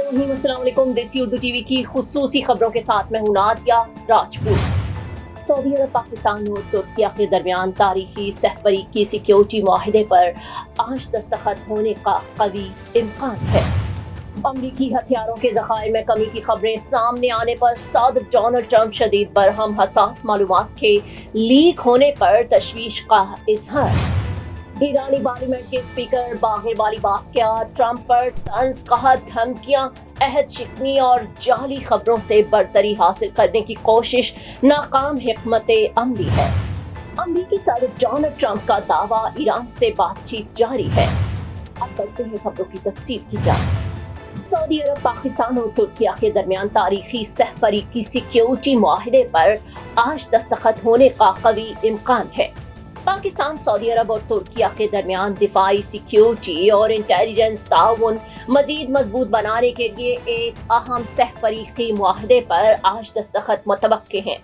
अस्सलाम वालेकुम। देसी उर्दू टीवी की खुसूसी खबरों के साथ मैं हूं नादिया राजपूत। सऊदी अरब, पाकिस्तान और तुर्किया के दरमियान तारीखी सहपरी की सिक्योरिटी मुआहिदे पर आज दस्तखत होने का कवी इम्कान है। अमरीकी हथियारों के ज़खायर में कमी की खबरें सामने आने पर सदर डोनाल्ड ट्रंप शदीद बरहम हसास मालूमात के लीक होने पर तशवीश का इजहार। ईरानी पार्लियामेंट के स्पीकर बागिर बालिबाफ क्या ट्रंप पर तंज कहा धमकियां, अहद शिकनी और जाली खबरों से बरतरी हासिल करने की कोशिश नाकाम हिकमत अमली है। अमरीकी सदर डोनाल्ड ट्रंप का दावा, ईरान से बातचीत जारी है। अब बढ़ते हैं खबरों की तफसील की जाए। सऊदी अरब, पाकिस्तान और तुर्किया के दरमियान तारीखी सहपरी की सिक्योरिटी मुआहिदे पर आज दस्तखत होने का कवी इम्कान है। पाकिस्तान, सऊदी अरब और तुर्किया के दरमियान दिफाई, सिक्योरिटी और इंटेलिजेंस ताउन मजीद मजबूत बनाने के लिए एक अहम सहफरीकी मुआहदे पर आज दस्तखत मुतवक्के हैं।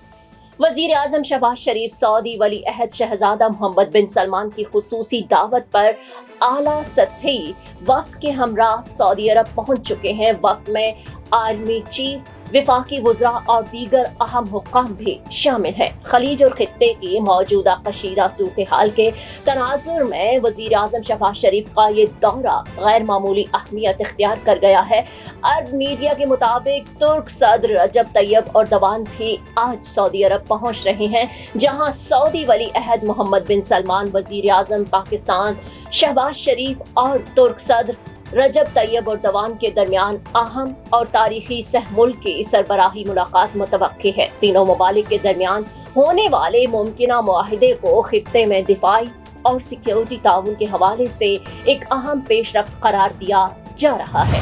वजीर आजम शहबाज शरीफ सऊदी वली अहद शहजादा मोहम्मद बिन सलमान की खुसूसी दावत पर आला सतही वफ्द के हमरा सऊदी अरब पहुंच चुके हैं। वफ्द में आर्मी चीफ, विफाकी वज़रा और दीगर अहम हुक्काम भी शामिल हैं। खलीज और खित्ते की मौजूदा कशीदा सूरत हाल के तनाजुर में वज़ीर आज़म शहबाज शरीफ का ये दौरा गैर मामूली अहमियत इख्तियार कर गया है। अरब मीडिया के मुताबिक तुर्क सदर रजब तैयब एर्दोगान भी आज सऊदी अरब पहुंच रहे हैं, जहां सऊदी वली अहद मोहम्मद बिन सलमान, वज़ीर आज़म पाकिस्तान शहबाज शरीफ और तुर्क सदर रजब तैयब एर्दोगान के दरमियान अहम और तारीखी सहमुल्क की सरबराही मुलाकात मुतवक्के है। तीनों ममालिक के दरमियान होने वाले मुमकिना मुआहिदे को खित्ते में दिफाई और सिक्योरिटी ताउन के हवाले से एक अहम पेशरफ्त करार दिया जा रहा है।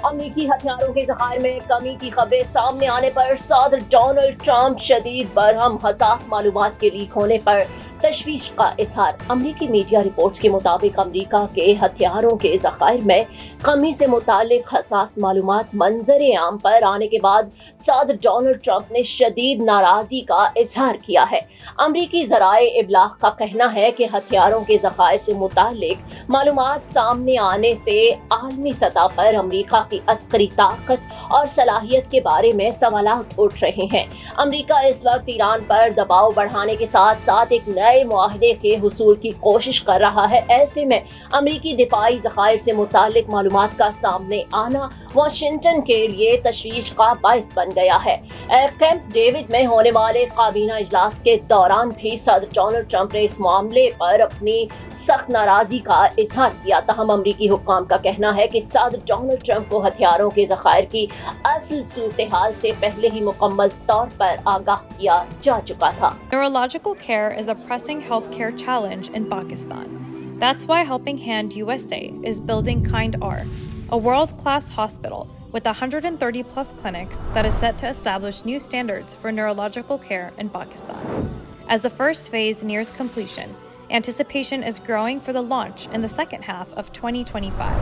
अमेरिकी हथियारों के ज़खायर में कमी की खबरें सामने आने पर सदर डोनाल्ड ट्रंप शदीद बरहम हसास मालूमात के लीक होने पर तशवीश का इजहार। अमरीकी मीडिया रिपोर्ट्स के मुताबिक अमरीका के हथियारों के ज़खायर में कमी से मुतालिक हसास मालूमात मंजर आम पर आने के बाद सदर डोनाल्ड ट्रंप ने शदीद नाराज़गी का इजहार किया है। अमरीकी ज़राए इबलाग का कहना है कि हथियारों के ज़खायर से मुतालिक मालूमात सामने आने से आलमी सतह पर अमरीका की अस्करी ताकत और सलाहियत के बारे में सवालात उठ रहे हैं। अमरीका इस वक्त ईरान पर दबाव बढ़ाने के साथ साथ एक नए मुआहदे के हुसूल की कोशिश कर रहा है। ऐसे में अमरीकी दिफाई ज़खायर से मुतालिक मालूमात का सामने आना वाशिंगटन के लिए तशवीश का बाइस बन गया है। कैंप डेविड में होने वाले काबीना इजलास के दौरान भी सदर डोनाल्ड ट्रंप ने इस मामले पर अपनी सख्त नाराजगी का इजहार किया। तहम अमरीकी हुक्काम का कहना है कि सदर डोनाल्ड ट्रंप को हथियारों के ज़खायर की असल सूरत हाल से पहले ही मुकम्मल तौर पर आगाह किया जा चुका था। Neurological care is a pressing healthcare challenge in Pakistan. That's why Helping Hand USA is building Kind R, a world-class hospital with 130 plus clinics that is set to establish new standards for neurological care in Pakistan. As the first phase nears completion, anticipation is growing for the launch in the second half of 2025.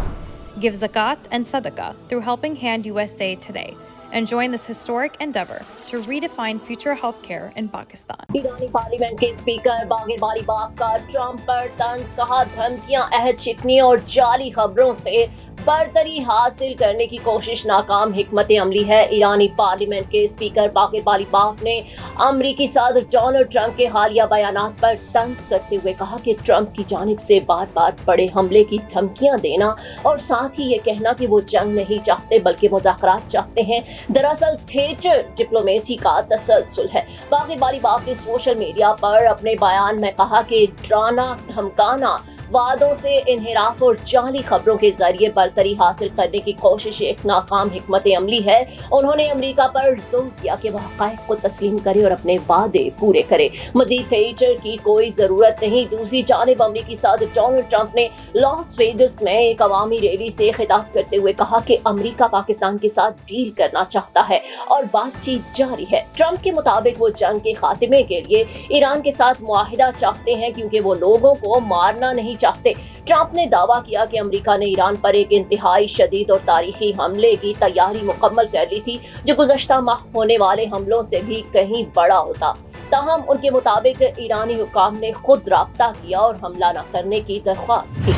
Give zakat and sadaqah through Helping Hand USA today and join this historic endeavor to redefine future healthcare in Pakistan. Irani parliament के speaker बागिर बालिबाफ का Trump पर तंज कहा धमकियां, अहद शिकनी और जाली खबरों से बरतरी हासिल करने की कोशिश नाकाम हिकमत अमली है। ईरानी पार्लियामेंट के स्पीकर बागिर बालिबाफ ने अमरीकी सदर डोनाल्ड ट्रंप के हालिया बयानात पर तंज करते हुए कहा कि ट्रंप की जानिब से बार बार बड़े हमले की धमकियां देना और साथ ही ये कहना कि वो जंग नहीं चाहते बल्कि मुज़ाकरात चाहते हैं, दरअसल थिएटर डिप्लोमेसी का तसलसल है। बागिर बालिबाफ ने सोशल मीडिया पर अपने बयान में कहा कि डराना, धमकाना, वादों से इन्हिराफ और जाली खबरों के जरिए बरतरी हासिल करने की कोशिश एक नाकाम हिकमत अमली है। उन्होंने अमेरिका पर जोर दिया कि वह हक़ाइक़ को तस्लीम करे और अपने वादे पूरे करे, मज़ीद थिएटर की कोई ज़रूरत नहीं। दूसरी जानिब अमरीकी सदर डोनाल्ड ट्रंप ने लॉस वेगस में एक अवामी रैली से खिताब करते हुए कहा कि अमरीका पाकिस्तान के साथ डील करना चाहता है और बातचीत जारी है। ट्रंप के मुताबिक वो जंग के खात्मे के लिए ईरान के साथ मुआहिदा चाहते हैं क्योंकि वो लोगों को मारना नहीं चाहते। ट्रंप ने दावा किया कि अमेरिका ने ईरान पर एक इंतहाई शदीद और तारीखी हमले की तैयारी मुकम्मल कर ली थी, जो गुज़श्ता माह होने वाले हमलों से भी कहीं बड़ा होता। ताहम उनके मुताबिक ईरानी हुक्काम ने खुद राब्ता किया और हमला न करने की दरख्वास्त की।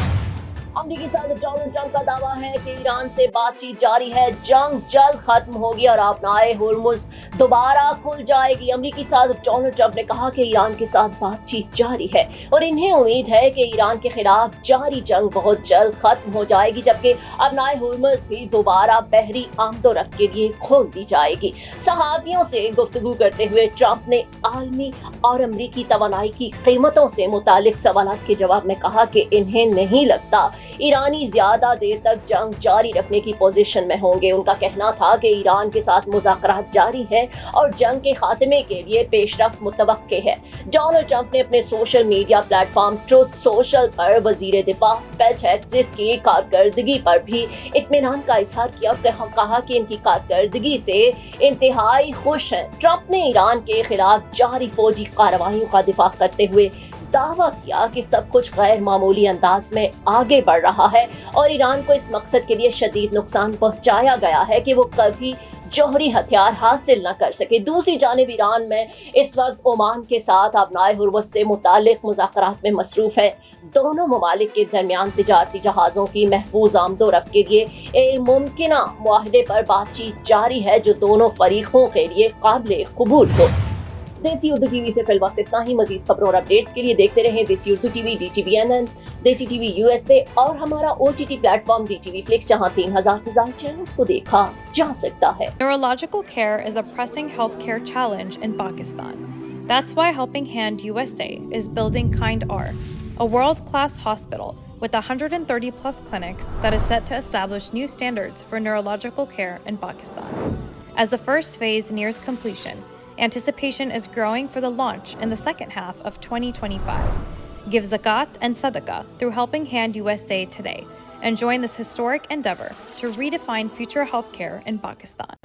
امریکی صدر ڈونلڈ ٹرمپ کا دعویٰ ہے کہ ایران سے بات چیت جاری ہے، جنگ جلد ختم ہوگی اور آبنائے ہرمز دوبارہ کھل جائے گی۔ امریکی صدر ڈونلڈ ٹرمپ نے کہا کہ ایران کے ساتھ بات چیت جاری ہے اور انہیں امید ہے کہ ایران کے خلاف جاری جنگ بہت جلد ختم ہو جائے گی، جبکہ آبنائے ہرمز بھی دوبارہ بحری آمد و رفت کے لیے کھول دی جائے گی۔ صحافیوں سے گفتگو کرتے ہوئے ٹرمپ نے عالمی اور امریکی توانائی کی قیمتوں سے متعلق سوالات کے جواب میں کہا کہ انہیں نہیں لگتا ایرانی زیادہ دیر تک جنگ جاری رکھنے کی پوزیشن میں ہوں گے۔ ان کا کہنا تھا کہ ایران کے ساتھ مذاکرات جاری ہیں اور جنگ کے خاتمے کے لیے پیش رفت متوقع ہے۔ ڈونلڈ ٹرمپ نے اپنے social media platform truth social پر وزیر دفاع پیٹ ہیگسیت کی کارکردگی پر بھی اطمینان کا اظہار کیا اور کہا کہ ان کی کارکردگی سے انتہائی خوش ہیں۔ ٹرمپ نے ایران کے خلاف جاری فوجی کارروائیوں کا دفاع کرتے ہوئے دعویٰ کیا کہ سب کچھ غیر معمولی انداز میں آگے بڑھ رہا ہے اور ایران کو اس مقصد کے لیے شدید نقصان پہنچایا گیا ہے کہ وہ کبھی جوہری ہتھیار حاصل نہ کر سکے۔ دوسری جانب ایران میں اس وقت عمان کے ساتھ آبنائے ہرمز سے متعلق مذاکرات میں مصروف ہے۔ دونوں ممالک کے درمیان تجارتی جہازوں کی محفوظ آمد و رفت کے لیے ایک ممکنہ معاہدے پر بات چیت جاری ہے جو دونوں فریقوں کے لیے قابل قبول ہو۔ دیسی اردو ٹی وی سے فی الوقت اتنا ہی۔ مزید خبروں اور اپڈیٹس کے لیے دیکھتے رہیں دیسی اردو ٹی وی، DTVNN، دیسی ٹی وی USA اور ہمارا OTT plate form DTV Flix، جہاں 3000 سے زیادہ چینلز کو دیکھا جا سکتا ہے۔ Neurological care is a pressing healthcare challenge in Pakistan. That's why Helping Hand USA is building Kind R, a world-class hospital with 130 plus clinics that is set to establish new standards for neurological care in Pakistan. As the first phase nears completion, anticipation is growing for the launch in the second half of 2025. Give zakat and sadaqah through Helping Hand USA today and join this historic endeavor to redefine future healthcare in Pakistan.